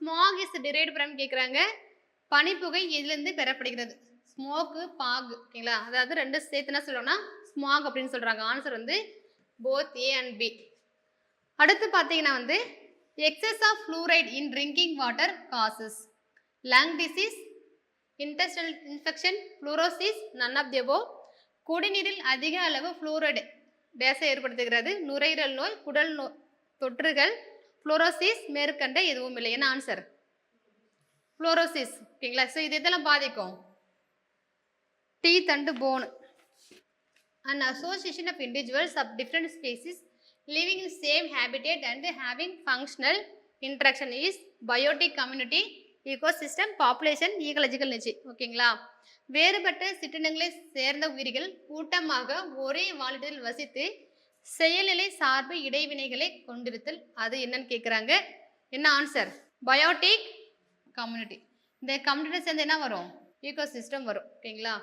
Smack is derived from கேட்குறாங்க. பனிப்புகை எதிலிருந்து பெறப்படுகிறது? ஸ்மோக்கு, பாக் ஓகேங்களா? அதாவது 2 சேர்த்து என்ன சொல்றோம்னா ஸ்மாக் அப்படின்னு சொல்றாங்க. ஆன்சர் வந்து போத் ஏ அண்ட் பி. அடுத்து பார்த்தீங்கன்னா வந்து excess of fluoride in drinking water causes lung disease, intestinal infection, fluorosis, none of the above. குடிநீரில் அதிக அளவு ஃப்ளூரைடு டேஸை ஏற்படுத்துகிறது. நுரையீரல் நோய், குடல் தொற்றுகள், ஃப்ளூரோசிஸ், மேற்கண்ட எதுவும் இல்லை. என்ன ஆன்சர்? ஃப்ளூரோசிஸ் ஓகேங்களா? ஸோ இது இதெல்லாம் பாதிக்கும் teeth and phone. An association of individuals of different species living in same habitat and having functional interaction is biotic community, ecosystem, population, ecological niche. ஓகேங்களா? வேறுபட்ட சிற்றினங்களை சேர்ந்த உயிர்கள் கூட்டமாக ஒரே வாழிடத்தில் வசித்து செயல்நிலை சார்பு இடைவினைகளை கொண்டிருத்தல் அது என்னன்னு கேட்குறாங்க. என்ன ஆன்சர்? Biotic community. இந்த கம்யூனிட்டி சேர்ந்து என்ன வரும்? ஈகோசிஸ்டம் வரும். ஓகேங்களா?